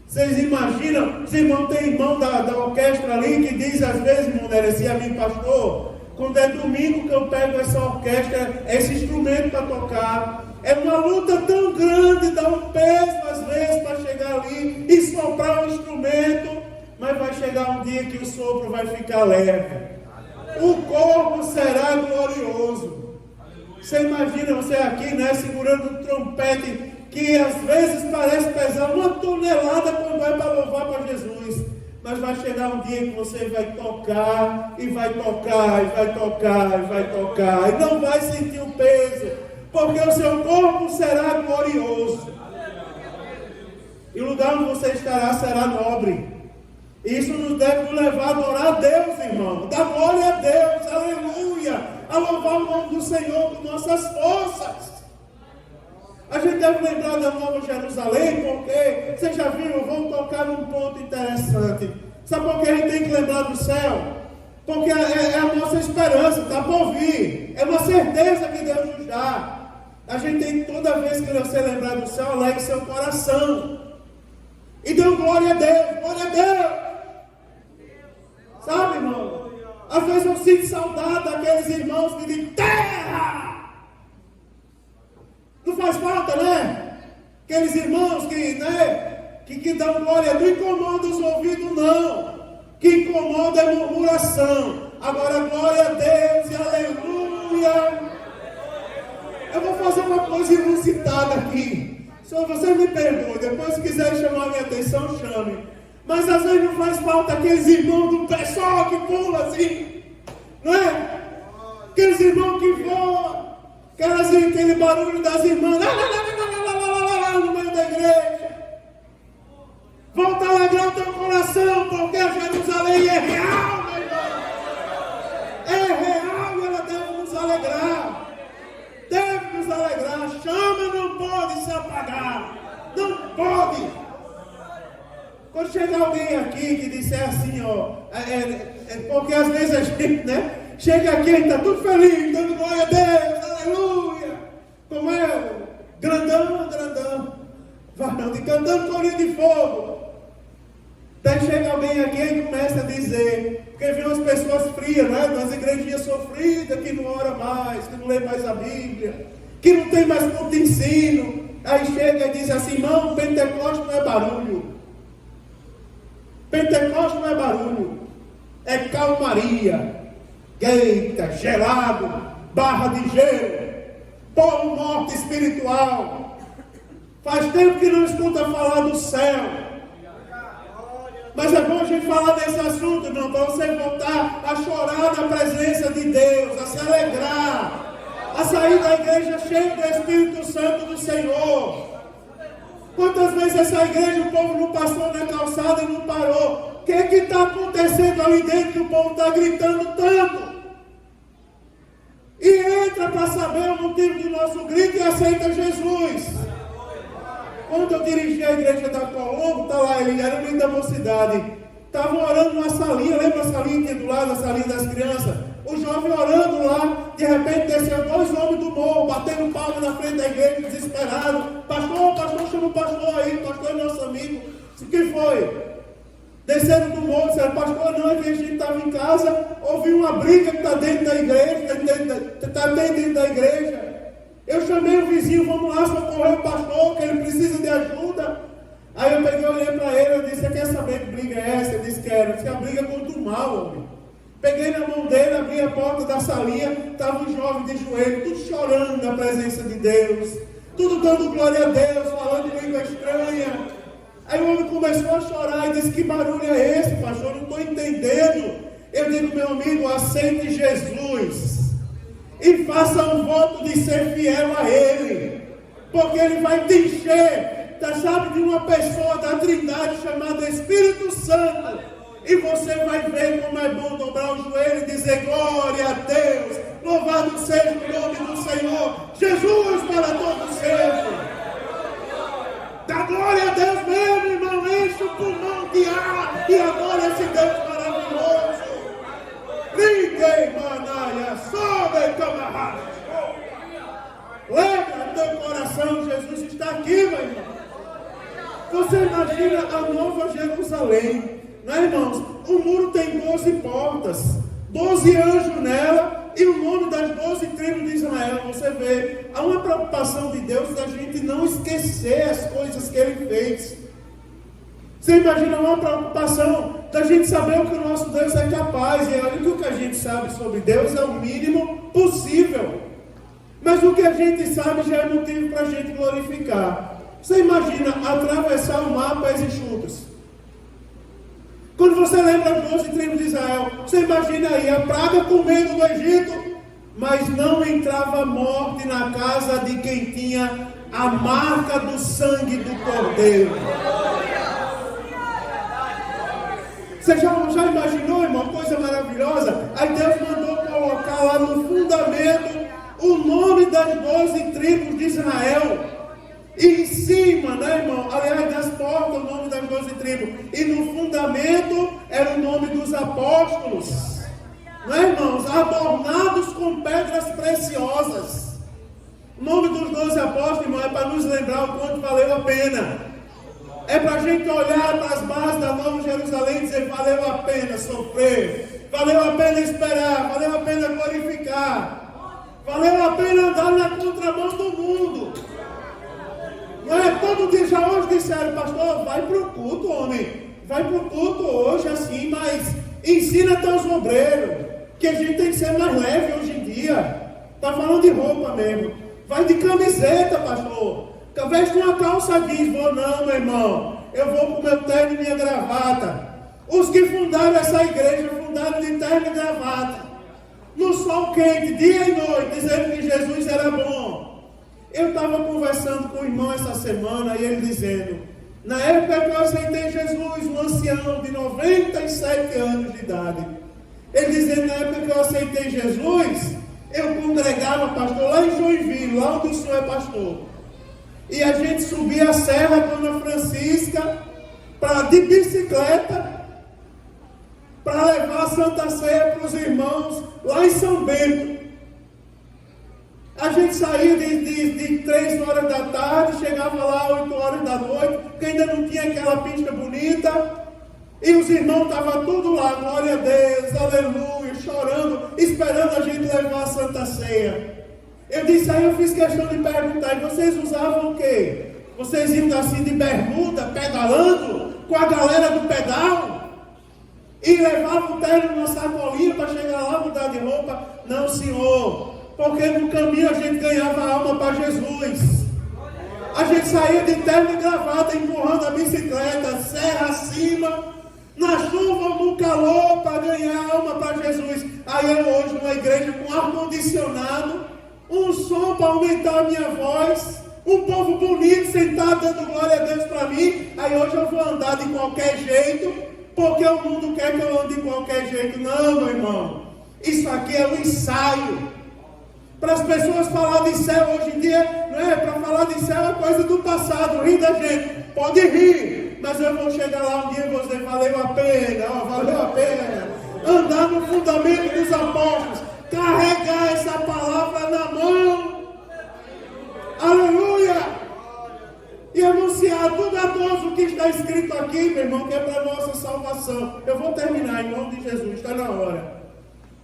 Vocês imaginam, os irmãos, tem irmão da orquestra ali que diz às vezes, irmão Nerecy, a mim, pastor, quando é domingo que eu pego essa orquestra, esse instrumento para tocar, é uma luta tão grande, dá um peso às vezes para chegar ali e soprar o instrumento, mas vai chegar um dia que o sopro vai ficar leve. O corpo será glorioso. Você imagina você aqui, né, segurando um trompete, que às vezes parece pesar 1 tonelada quando é para louvar para Jesus. Mas vai chegar um dia que você vai tocar, e vai tocar, e vai tocar, e vai tocar, e não vai sentir o peso, porque o seu corpo será glorioso. E o lugar onde você estará será nobre. Isso nos deve nos levar a adorar a Deus, irmão. Dar glória a Deus, aleluia. A louvar o nome do Senhor com nossas forças. A gente deve lembrar da Nova Jerusalém, porque, vocês já viram, vamos tocar num ponto interessante. Sabe por que a gente tem que lembrar do céu? Porque é a nossa esperança, está por vir. É uma certeza que Deus nos dá. A gente tem que, toda vez que você lembrar do céu, alegre seu coração. E dê glória a Deus, glória a Deus. Sabe, irmão? Às vezes eu sinto saudade daqueles irmãos que dizem: terra! Não faz falta, né? Aqueles irmãos que, né, que dão glória, não incomoda os ouvidos, não. Que incomoda é murmuração. Agora, glória a Deus e aleluia. Eu vou fazer uma coisa inusitada aqui. Senhor, você me perdoe. Depois, se quiser chamar a minha atenção, chame. Mas às vezes não faz falta aqueles irmãos do pessoal que pula assim, não é? Aqueles irmãos que voam. Aquele barulho das irmãs no meio da igreja. Volta a alegrar o teu coração, porque a Jerusalém é real, meu irmão. É real e ela deve nos alegrar. Deve nos alegrar. Chama não pode se apagar. Não Quando chega alguém aqui que disser assim, ó, porque às vezes a gente, né, chega aqui e está tudo feliz, dando glória a Deus, aleluia, como é, grandão, varão, cantando corinho de fogo. Daí chega alguém aqui e começa a dizer, porque vem umas pessoas frias, né, nas igrejinhas sofridas, que não ora mais, que não lê mais a Bíblia, que não tem mais ponto de ensino. Aí chega e diz assim, irmão, Pentecostes não é barulho. Pentecostes não é barulho, é calmaria, eita, gelado, barra de gelo, povo morte espiritual. Faz tempo que não escuta falar do céu. Mas é bom a gente falar desse assunto, irmão, para você voltar a chorar na presença de Deus, a se alegrar, a sair da igreja cheio do Espírito Santo do Senhor. Quantas vezes essa igreja o povo não passou na calçada e não parou? O que está acontecendo ali dentro que o povo está gritando tanto? E entra para saber o motivo do nosso grito e aceita Jesus. Quando eu dirigi a igreja da Colombo, está lá, ele era no da mocidade. Estavam orando numa salinha, lembra a salinha que do lado, a salinha das crianças? O jovem orando lá, de repente desceu 2 homens do morro, batendo palma na frente da igreja, desesperado. Pastor, chama o pastor aí, o pastor é nosso amigo. O que foi? Desceram do morro, disseram, pastor, não, é que a gente estava em casa, ouvi uma briga que está dentro da igreja, está dentro da igreja. Eu chamei o vizinho, vamos lá socorrer o pastor, que ele precisa de ajuda. Aí eu peguei, olhei para ele, eu disse, você quer saber que briga é essa? Ele disse, quero. Eu disse, a briga é contra o mal, homem. Peguei na mão dele, abri a porta da salinha, estava um jovem de joelho, tudo chorando na presença de Deus, tudo dando glória a Deus, falando língua estranha. Aí o homem começou a chorar e disse, que barulho é esse, pastor? Não estou entendendo. Eu digo, meu amigo, aceite Jesus e faça um voto de ser fiel a Ele, porque Ele vai te encher, sabe, de uma pessoa da Trindade chamada Espírito Santo. E você vai ver como é bom dobrar o joelho e dizer glória a Deus, louvado seja o nome do Senhor, Jesus para todo sempre. Dá glória a Deus mesmo, irmão, enche o pulmão de ar e adora esse Deus maravilhoso. Ninguém manaia, sobe camarada. Lembra no teu coração, Jesus está aqui, meu irmão. Você imagina a nova Jerusalém. Não é, irmãos? O muro tem 12 portas, 12 anjos nela e o nome das 12 tribos de Israel. Você vê, há uma preocupação de Deus da gente não esquecer as coisas que Ele fez. Você imagina uma preocupação da gente saber o que o nosso Deus é capaz. E olha que o que a gente sabe sobre Deus é o mínimo possível. Mas o que a gente sabe já é motivo para a gente glorificar. Você imagina atravessar o mar a pés enxutos. Quando você lembra as 12 tribos de Israel, você imagina aí a praga comendo do Egito, mas não entrava morte na casa de quem tinha a marca do sangue do Cordeiro. Você já imaginou, irmão, coisa maravilhosa? Aí Deus mandou colocar lá no fundamento o nome das 12 tribos de Israel. E em cima, né, irmão? Aliás, das portas, o nome das 12 tribos. E no fundamento era o nome dos apóstolos. Não é, irmãos? Adornados com pedras preciosas. O nome dos 12 apóstolos, irmão, é para nos lembrar o quanto valeu a pena. É para a gente olhar para as bases da Nova Jerusalém e dizer, valeu a pena sofrer. Valeu a pena esperar. Valeu a pena glorificar. Valeu a pena andar na contramão do mundo. Não é? Todo dia já hoje disseram, pastor, vai para o culto, homem. Vai para o culto hoje assim, mas ensina teus obreiros, que a gente tem que ser mais leve hoje em dia. Está falando de roupa mesmo. Vai de camiseta, pastor. Veste uma calça jeans. Vou não, meu irmão. Eu vou com meu terno e minha gravata. Os que fundaram essa igreja, fundaram de terno e gravata. No sol quente, dia e noite, dizendo que Jesus era bom. Eu estava conversando com o irmão essa semana e ele dizendo, na época que eu aceitei Jesus, um ancião de 97 anos de idade, ele dizendo, na época que eu aceitei Jesus, eu congregava, pastor, lá em Joinville, lá onde o senhor é pastor, e a gente subia a Serra Dona Francisca, de bicicleta, para levar a Santa Ceia para os irmãos lá em São Bento. A gente saía de 3 horas da tarde, chegava lá 8 horas da noite, que ainda não tinha aquela pista bonita, e os irmãos estavam tudo lá, glória a Deus, aleluia, chorando, esperando a gente levar a Santa Ceia. Eu disse, aí eu fiz questão de perguntar, e vocês usavam o quê? Vocês iam assim de bermuda, pedalando, com a galera do pedal? E levavam o terno numa sacolinha para chegar lá, mudar de roupa? Não, senhor, porque no caminho a gente ganhava alma para Jesus. A gente saía de terno e gravata, empurrando a bicicleta, serra acima, na chuva ou no calor, para ganhar alma para Jesus. Aí eu hoje numa igreja com ar-condicionado, um som para aumentar a minha voz, um povo bonito sentado dando glória a Deus para mim. Aí hoje eu vou andar de qualquer jeito, porque o mundo quer que eu ande de qualquer jeito. Não, meu irmão, isso aqui é um ensaio. Para as pessoas falar de céu hoje em dia, não é? Para falar de céu é coisa do passado, rir da gente. Pode rir, mas eu vou chegar lá um dia e vou dizer, valeu a pena, valeu a pena. Andar no fundamento dos apóstolos, carregar essa palavra na mão. Aleluia! E anunciar tudo a todos o que está escrito aqui, meu irmão, que é para a nossa salvação. Eu vou terminar em nome de Jesus, está na hora.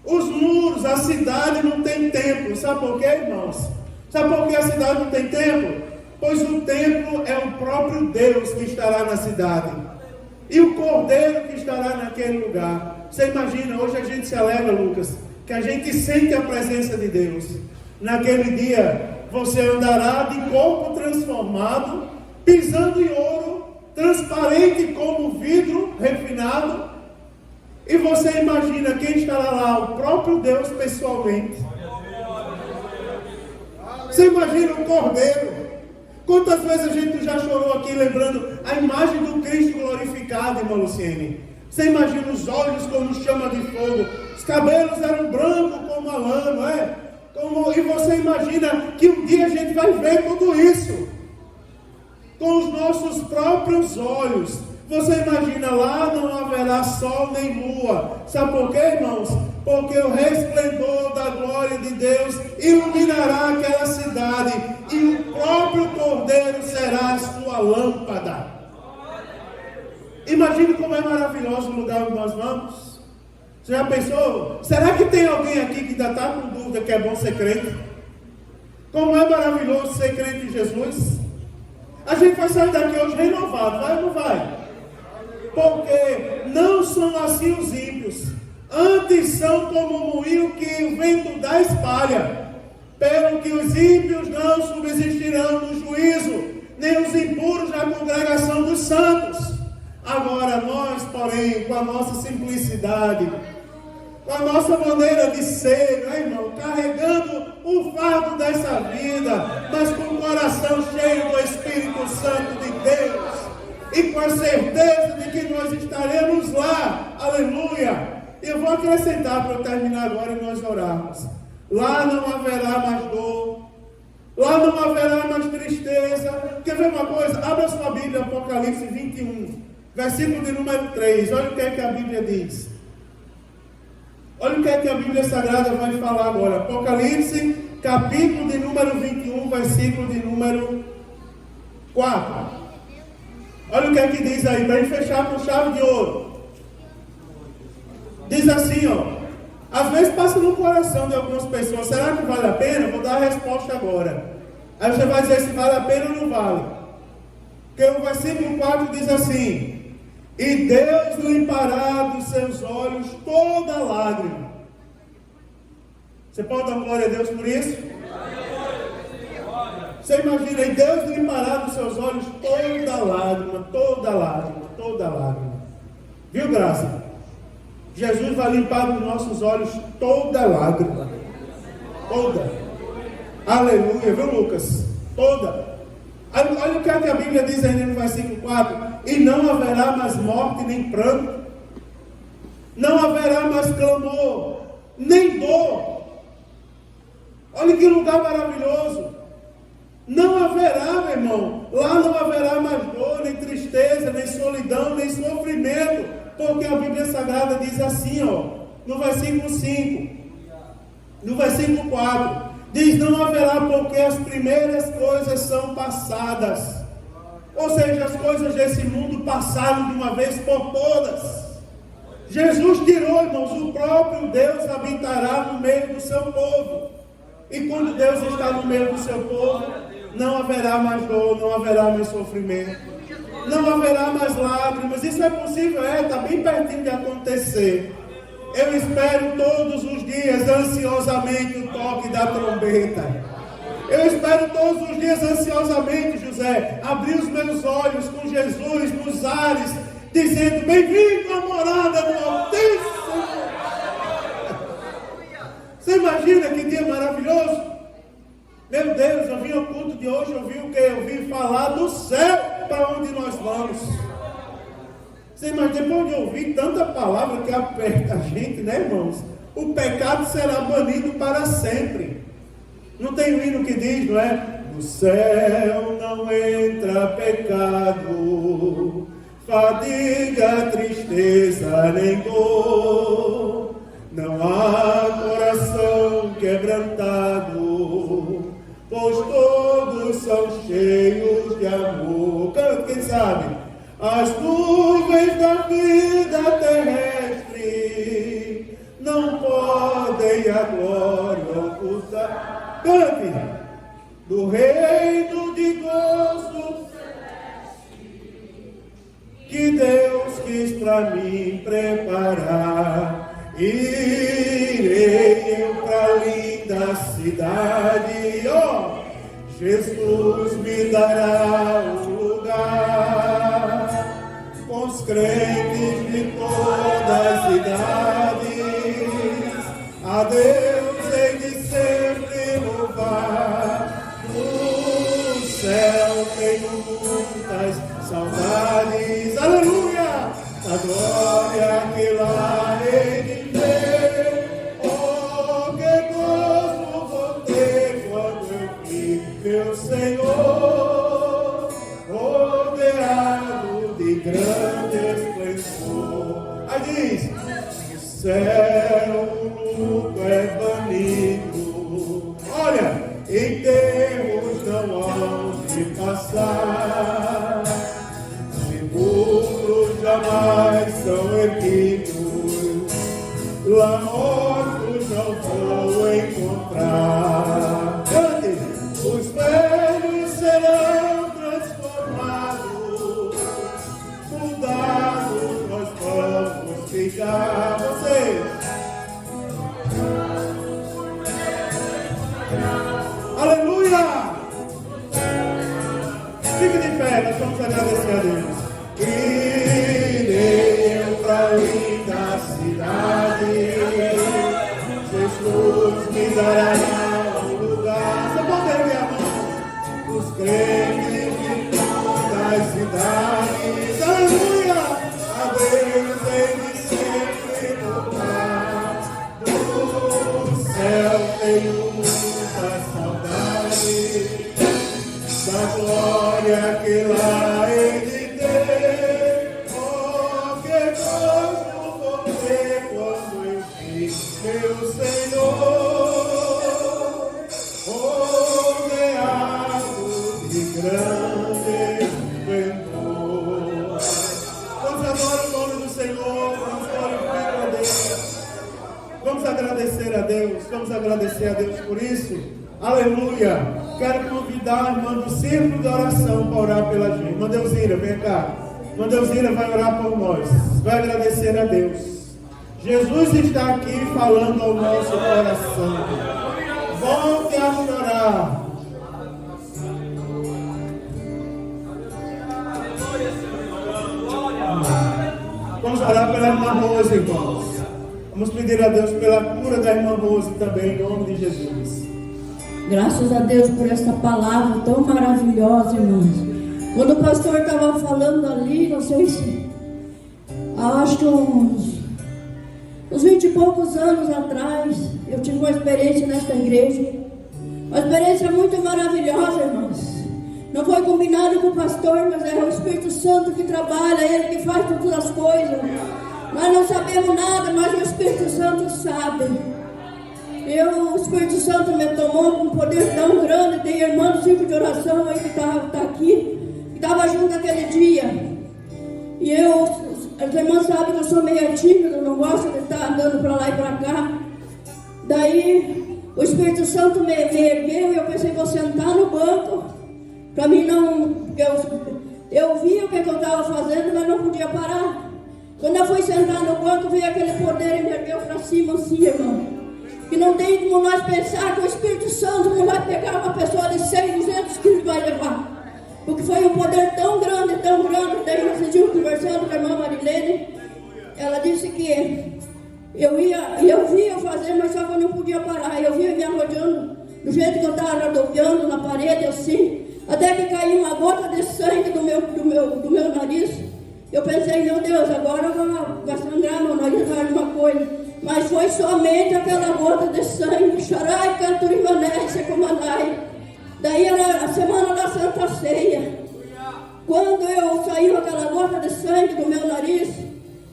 Os muros, a cidade não tem templo. Sabe por quê, irmãos? Sabe por que a cidade não tem templo? Pois o templo é o próprio Deus que estará na cidade. E o Cordeiro que estará naquele lugar. Você imagina, hoje a gente se alegra, Lucas, que a gente sente a presença de Deus. Naquele dia, você andará de corpo transformado, pisando em ouro, transparente como vidro refinado. E você imagina quem estará lá? O próprio Deus pessoalmente. Você imagina o Cordeiro. Quantas vezes a gente já chorou aqui lembrando a imagem do Cristo glorificado, irmã Luciene? Você imagina os olhos como chama de fogo, os cabelos eram brancos como a lã, não é? E você imagina que um dia a gente vai ver tudo isso com os nossos próprios olhos. Você imagina, lá não haverá sol nem lua. Sabe por quê, irmãos? Porque o resplendor da glória de Deus iluminará aquela cidade, e o próprio Cordeiro será a sua lâmpada. Imagine como é maravilhoso o lugar onde nós vamos. Você já pensou? Será que tem alguém aqui que ainda está com dúvida que é bom ser crente? Como é maravilhoso ser crente em Jesus? A gente vai sair daqui hoje renovado, vai ou não vai? Porque não são assim os ímpios. Antes são como um moinho que o vento dá espalha. Pelo que os ímpios não subsistirão no juízo, nem os impuros na congregação dos santos. Agora nós, porém, com a nossa simplicidade, com a nossa maneira de ser, né, irmão? Carregando o fardo dessa vida, mas com o coração cheio do Espírito Santo de Deus, e com a certeza de que nós estaremos lá, aleluia. Eu vou acrescentar para eu terminar agora e nós orarmos. Lá não haverá mais dor, lá não haverá mais tristeza. Quer ver uma coisa? Abra sua Bíblia, Apocalipse 21, versículo de número 3. Olha o que é que a Bíblia diz. Olha o que é que a Bíblia Sagrada vai falar agora. Apocalipse, capítulo de número 21, versículo de número 4. Olha o que é que diz aí, para fechar com chave de ouro. Diz assim, ó. Às vezes passa no coração de algumas pessoas, será que vale a pena? Vou dar a resposta agora. Aí você vai dizer se vale a pena ou não vale. Porque o versículo 4 diz assim: e Deus limpará dos seus olhos toda lágrima. Você pode dar glória a Deus por isso? Você imagina, e Deus limpará dos seus olhos toda lágrima, toda lágrima, toda lágrima. Viu, Graça? Jesus vai limpar dos nossos olhos toda lágrima. Toda. Aleluia, viu, Lucas? Toda. Olha o que a Bíblia diz aí no versículo 4. E não haverá mais morte nem pranto. Não haverá mais clamor, nem dor. Olha que lugar maravilhoso. Não haverá, meu irmão, lá não haverá mais dor, nem tristeza, nem solidão, nem sofrimento, porque a Bíblia Sagrada diz assim, no versículo 5, no versículo 4, diz: não haverá, porque as primeiras coisas são passadas. Ou seja, as coisas desse mundo passaram de uma vez por todas. Jesus tirou, irmãos, o próprio Deus habitará no meio do seu povo. E quando Deus está no meio do seu povo, não haverá mais dor, não haverá mais sofrimento, não haverá mais lágrimas. Isso é possível? Está bem pertinho de acontecer. Eu espero todos os dias ansiosamente o toque da trombeta. Eu espero todos os dias ansiosamente, José, abrir os meus olhos com Jesus nos ares, dizendo: bem-vindo à morada do Altíssimo. Você imagina que dia maravilhoso? Meu Deus, eu vim ao culto de hoje, eu vi o que? Eu vim falar do céu para onde nós vamos. Você imagina, depois de ouvir tanta palavra que aperta a gente, né, irmãos? O pecado será banido para sempre. Não tem um hino que diz, não é? No céu não entra pecado, fadiga, tristeza, nem dor. Não há coração quebrantado, pois todos são cheios de amor. Canta, quem sabe? As nuvens da vida terrestre não podem a glória ocultar. Cante! Do reino de gozo que Deus quis para mim preparar, irei eu para a linda cidade. Jesus me dará um lugar com os crentes de todas as idades. A Deus hei de sempre louvar. No céu tenho muitas saudades, aleluia, da glória que lá hei de ver. Oh, que gozo vou ter quando eu vi meu Senhor, rodeado de grande esplendor. Aí diz: o céu o luto é banido. Olha, enterros não hão de passar, sepulcros jamais são erguidos, lá mortos não vou encontrar. Cante! Os velhos serão transformados, mudados nós vamos ficar. Vocês! Aleluia! Fique de pé, nós vamos agradecer a Deus. Irei eu para a linda cidade, Jesus me dará um lugar. Você pode erguer a mão? Os crentes de todas as cidades, aleluia! A Deus hei de sempre louvar. Do céu tenho muita saudade, da glória que lá hei de ter. Oh, que gozo vou ter quando eu vi meu Senhor, rodeado de grande esplendor. Vamos adorar o nome do Senhor, vamos glorificar a Deus. Vamos agradecer a Deus, vamos agradecer a Deus por isso. Aleluia! Quero convidar a irmã do círculo de oração para orar pela gente. Irmã Deusira, vem cá. Irmã Deusira vai orar por nós, vai agradecer a Deus. Jesus está aqui falando ao nosso coração. Volte a chorar. Vamos orar pela irmã Rose, irmãos. Vamos pedir a Deus pela cura da irmã Rose também, em nome de Jesus. Graças a Deus por essa palavra tão maravilhosa, irmãos. Quando o pastor estava falando ali, não sei se, acho que uns 20 e poucos anos atrás, eu tive uma experiência nesta igreja. Uma experiência muito maravilhosa, irmãos. Não foi combinado com o pastor, mas é o Espírito Santo que trabalha, Ele que faz todas as coisas. Nós não sabemos nada, mas o Espírito Santo sabe. O Espírito Santo me tomou com um poder tão grande. Tem irmão do círculo de oração aí que está aqui, que estava junto aquele dia. E as irmãs sabem que eu sou meio tímida, não gosto de estar andando para lá e para cá. Daí o Espírito Santo me ergueu e eu pensei, vou sentar no banco. Para mim não. Eu vi o que eu estava fazendo, mas não podia parar. Quando eu fui sentar no banco, veio aquele poder e me ergueu para cima assim, irmão. Que não tem como nós pensar que o Espírito Santo não vai pegar uma pessoa de 100, 200 quilos e vai levar. Porque foi um poder tão grande, tão grande. Daí nós estávamos conversando com a irmã Marilene. Ela disse que eu via fazer, mas só que eu não podia parar. Eu via me arrodeando do jeito que eu estava rodoviando na parede, assim. Até que caiu uma gota de sangue do meu nariz. Eu pensei, meu Deus, agora vai sangrar meu nariz, vai alguma coisa. Mas foi somente aquela gota de sangue. Xarai, Canturimanese, Comanai. Daí era a semana da Santa Ceia. Quando eu saiu aquela gota de sangue do meu nariz,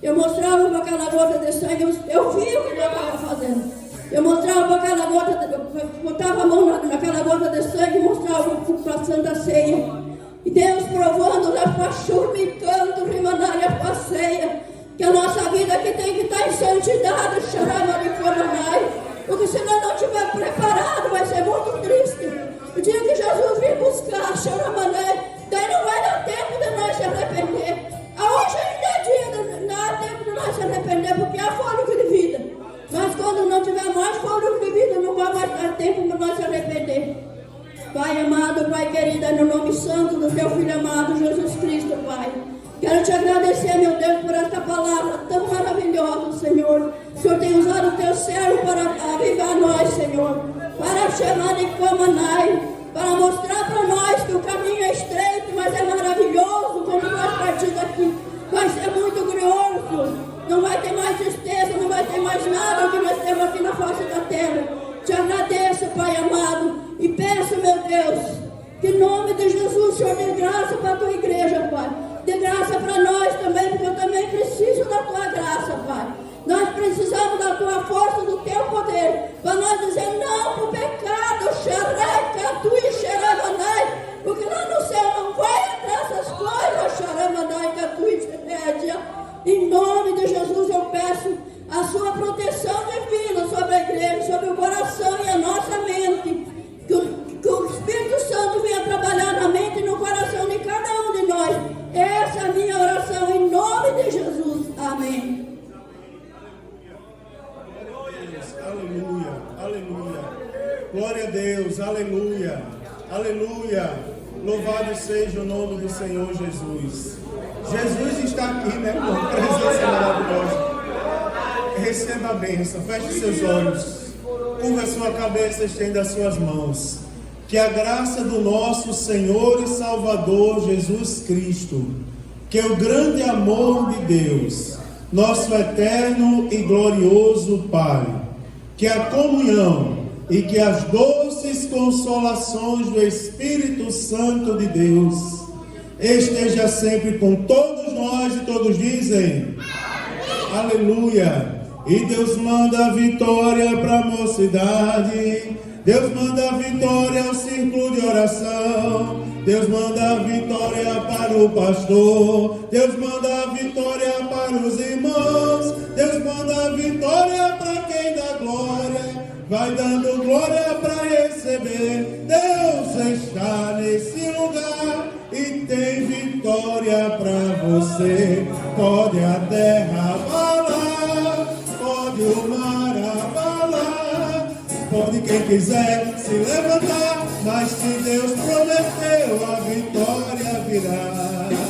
eu mostrava para aquela gota de sangue, eu vi o que eu estava fazendo. Eu mostrava para aquela gota, botava a mão naquela gota de sangue e mostrava para a Santa Ceia. E Deus provando na paixão e canto, rimanária, passeia, que a nossa vida aqui tem que estar em santidade, xaramariconanai, porque se nós não estiver preparado, vai ser muito triste. O dia que Jesus vir buscar, xaramanai, daí não vai dar tempo de nós se arrepender. Hoje ainda é dia, não há tempo de nós se arrepender, porque há fôlego de vida. Mas quando não tiver mais fôlego de vida, não vai mais dar tempo para nós se arrepender. Pai amado, Pai querido, no nome santo do Teu Filho amado, Jesus Cristo, Pai. Quero te agradecer, meu Deus, por esta palavra tão maravilhosa, Senhor. O Senhor tem usado o Teu servo para avivar nós, Senhor. Para chamar de Comanai, para mostrar para nós que o caminho é estreito, mas é maravilhoso. Quando nós partir daqui, vai ser muito glorioso. Não vai ter mais tristeza, não vai ter mais nada que nós temos aqui na face da terra. Te agradeço, Pai amado, e peço, meu Deus, que em nome de Jesus, Senhor, dê graça para a Tua igreja, Pai. Dê graça para nós também, porque eu também preciso da Tua graça, Pai. Nós precisamos da Tua força, do Teu poder, para nós dizer não para o pecado, xarai, catui, xaramanai, porque lá no céu não vai entrar essas coisas, xaramanai, catui, xerédia. Em nome de Jesus eu peço a Sua proteção divina sobre a igreja, sobre o coração e a nossa mente, que o Espírito Santo venha trabalhar na mente e no coração de cada um de nós. Essa é a minha oração em nome de Jesus. Amém. Aleluia, aleluia. Glória a Deus, aleluia, aleluia. Louvado seja o nome do Senhor Jesus. Jesus está aqui, né, irmão? Presença maravilhosa. Receba a bênção, feche seus olhos, curva a sua cabeça, estenda as suas mãos. Que a graça do nosso Senhor e Salvador Jesus Cristo, que o grande amor de Deus, nosso eterno e glorioso Pai, que a comunhão e que as doces consolações do Espírito Santo de Deus esteja sempre com todos nós, e todos dizem amém. Aleluia. E Deus manda a vitória para a mocidade, Deus manda a vitória ao círculo de oração, Deus manda a vitória para o pastor, Deus manda a vitória para os irmãos, Deus manda a vitória para quem dá glória, vai dando glória para receber. Deus está nesse lugar e tem vitória para você. Pode a terra abalar, pode o mar abalar, pode quem quiser se levantar, mas se Deus prometeu, a vitória virá.